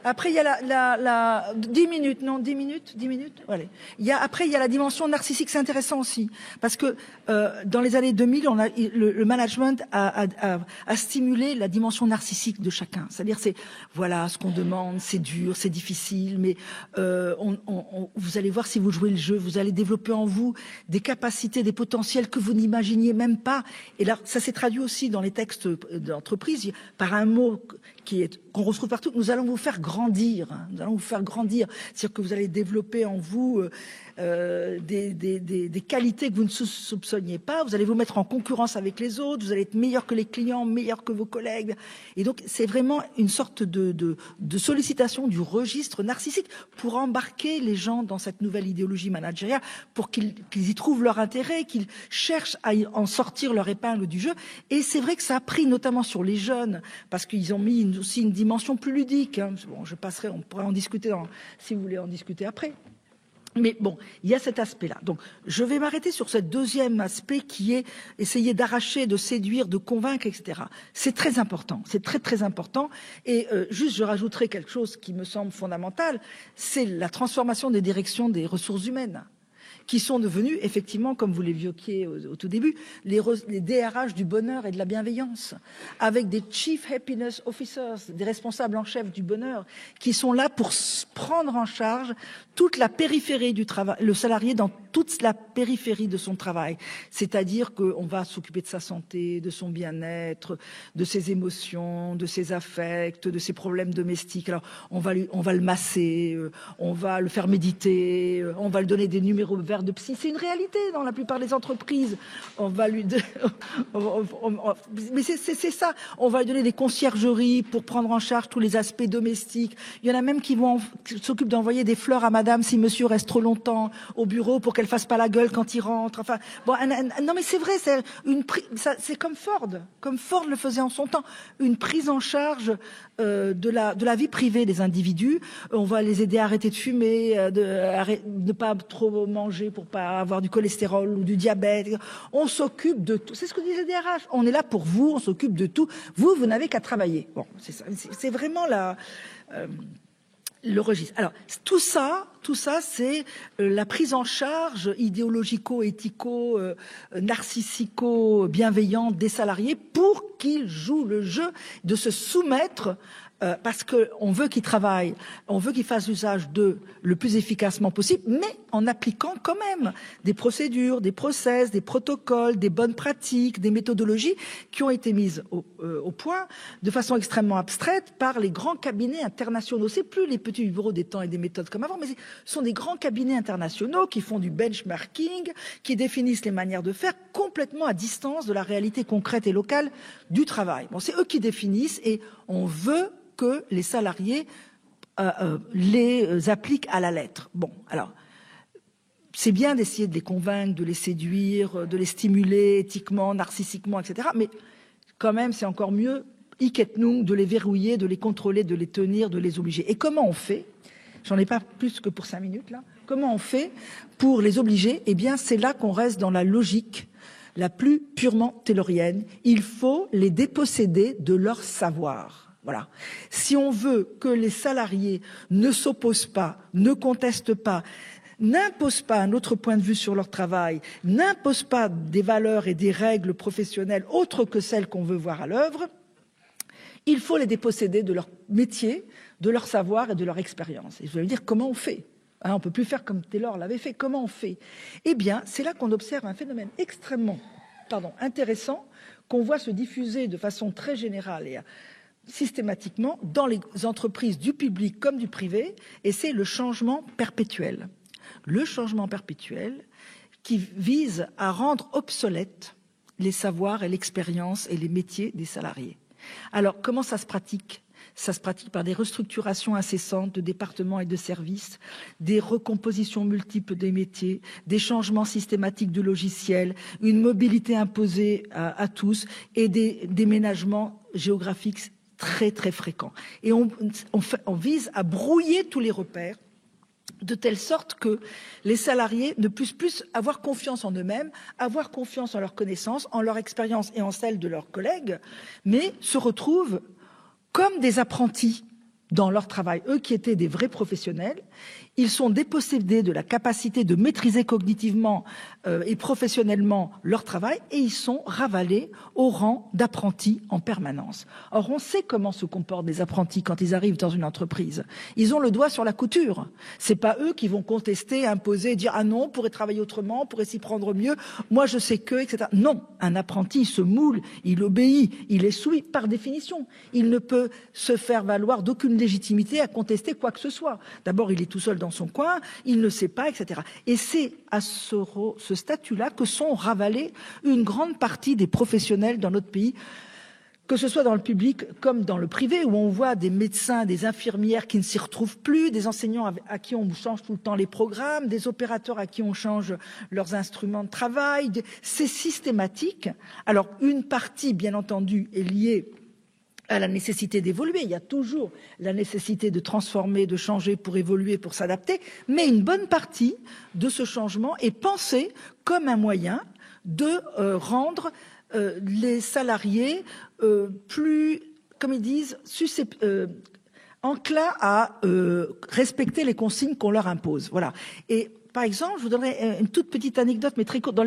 Après, il y a 10 minutes, non, 10 minutes, allez. Après, il y a la dimension narcissique, c'est intéressant aussi. Parce que, dans les années 2000, le management a stimulé la dimension narcissique de chacun. C'est-à-dire, voilà, ce qu'on demande, c'est dur, c'est difficile, mais, vous allez voir si vous jouez le jeu, vous allez développer en vous des capacités, des potentiels que vous n'imaginiez même pas. Et là, ça s'est traduit aussi dans les textes d'entreprise par un mot qu'on retrouve partout. Nous allons vous faire grandir. Nous allons vous faire grandir. C'est-à-dire que vous allez développer en vous des qualités que vous ne soupçonniez pas. Vous allez vous mettre en concurrence avec les autres. Vous allez être meilleur que les clients, meilleur que vos collègues. Et donc, c'est vraiment une sorte de sollicitation du registre narcissique pour embarquer les gens dans cette nouvelle idéologie managériale, pour qu'ils y trouvent leur intérêt, qu'ils cherchent à en sortir leur épingle du jeu. Et c'est vrai que ça a pris notamment sur les jeunes, parce qu'ils ont mis aussi une dimension plus ludique. Hein. Bon, on pourrait en discuter si vous voulez en discuter après. Mais bon, il y a cet aspect-là. Donc, je vais m'arrêter sur ce deuxième aspect qui est essayer d'arracher, de séduire, de convaincre, etc. C'est très important. C'est très, très important. Et juste, je rajouterai quelque chose qui me semble fondamental. C'est la transformation des directions des ressources humaines, qui sont devenus, effectivement, comme vous l'évoquiez au tout début, les DRH du bonheur et de la bienveillance, avec des Chief Happiness Officers, des responsables en chef du bonheur, qui sont là pour prendre en charge toute la périphérie du travail, le salarié dans toute la périphérie de son travail. C'est-à-dire qu'on va s'occuper de sa santé, de son bien-être, de ses émotions, de ses affects, de ses problèmes domestiques. Alors, on va le masser, on va le faire méditer, on va lui donner des numéros verts de psy. C'est une réalité dans la plupart des entreprises. On va lui mais c'est ça. On va lui donner des conciergeries pour prendre en charge tous les aspects domestiques. Il y en a même qui s'occupent d'envoyer des fleurs à madame si monsieur reste trop longtemps au bureau pour qu'elle fasse pas la gueule quand il rentre. Enfin, bon, non mais c'est vrai, c'est comme Ford. Comme Ford le faisait en son temps. Une prise en charge de la vie privée des individus. On va les aider à arrêter de fumer, de pas trop manger pour pas avoir du cholestérol ou du diabète. On s'occupe de tout. C'est ce que disent les DRH. On est là pour vous, on s'occupe de tout. Vous n'avez qu'à travailler. Bon, c'est ça. C'est vraiment le registre. Alors, tout ça, c'est la prise en charge idéologico-éthico, narcissico-bienveillante des salariés pour qu'ils jouent le jeu de se soumettre, parce qu'on veut qu'ils travaillent, on veut qu'ils fassent usage d'eux le plus efficacement possible, mais en appliquant quand même des procédures, des process, des protocoles, des bonnes pratiques, des méthodologies qui ont été mises au point de façon extrêmement abstraite par les grands cabinets internationaux. C'est plus les petits bureaux des temps et des méthodes comme avant, mais ce sont des grands cabinets internationaux qui font du benchmarking, qui définissent les manières de faire complètement à distance de la réalité concrète et locale du travail. Bon, c'est eux qui définissent et on veut que les salariés les appliquent à la lettre. Bon, alors, c'est bien d'essayer de les convaincre, de les séduire, de les stimuler éthiquement, narcissiquement, etc. Mais quand même, c'est encore mieux, hic et nunc, de les verrouiller, de les contrôler, de les tenir, de les obliger. Et comment on fait? J'en ai pas plus que pour 5 minutes, là. Comment on fait pour les obliger? Eh bien, c'est là qu'on reste dans la logique la plus purement taylorienne. Il faut les déposséder de leur savoir. Voilà. Si on veut que les salariés ne s'opposent pas, ne contestent pas, n'imposent pas un autre point de vue sur leur travail, n'imposent pas des valeurs et des règles professionnelles autres que celles qu'on veut voir à l'œuvre, il faut les déposséder de leur métier, de leur savoir et de leur expérience. Et je vais vous dire comment on fait. On ne peut plus faire comme Taylor l'avait fait. Comment on fait? Eh bien, c'est là qu'on observe un phénomène extrêmement intéressant qu'on voit se diffuser de façon très générale et systématiquement dans les entreprises du public comme du privé, et c'est le changement perpétuel. Le changement perpétuel qui vise à rendre obsolètes les savoirs et l'expérience et les métiers des salariés. Alors, comment ça se pratique? Ça se pratique par des restructurations incessantes de départements et de services, des recompositions multiples des métiers, des changements systématiques de logiciels, une mobilité imposée à tous et des déménagements géographiques très très fréquents. Et on vise à brouiller tous les repères de telle sorte que les salariés ne puissent plus avoir confiance en eux-mêmes, avoir confiance en leurs connaissances, en leur expérience et en celle de leurs collègues, mais se retrouvent comme des apprentis dans leur travail. Eux qui étaient des vrais professionnels, ils sont dépossédés de la capacité de maîtriser cognitivement et professionnellement leur travail et ils sont ravalés au rang d'apprentis en permanence. Or, on sait comment se comportent les apprentis quand ils arrivent dans une entreprise. Ils ont le doigt sur la couture. C'est pas eux qui vont contester, imposer, dire « Ah non, on pourrait travailler autrement, on pourrait s'y prendre mieux, moi je sais que, etc. » Non, un apprenti, il se moule, il obéit, il est soumis par définition. Il ne peut se faire valoir d'aucune légitimité à contester quoi que ce soit. D'abord, il est tout seul dans son coin, il ne sait pas, etc. Et c'est à ce statut-là que sont ravalés une grande partie des professionnels dans notre pays, que ce soit dans le public comme dans le privé, où on voit des médecins, des infirmières qui ne s'y retrouvent plus, des enseignants à qui on change tout le temps les programmes, des opérateurs à qui on change leurs instruments de travail. C'est systématique. Alors, une partie, bien entendu, est liée à la nécessité d'évoluer. Il y a toujours la nécessité de transformer, de changer pour évoluer, pour s'adapter. Mais une bonne partie de ce changement est pensée comme un moyen de rendre les salariés plus, comme ils disent, enclins à respecter les consignes qu'on leur impose. Voilà. Et par exemple, je vous donnerai une toute petite anecdote, mais très courte.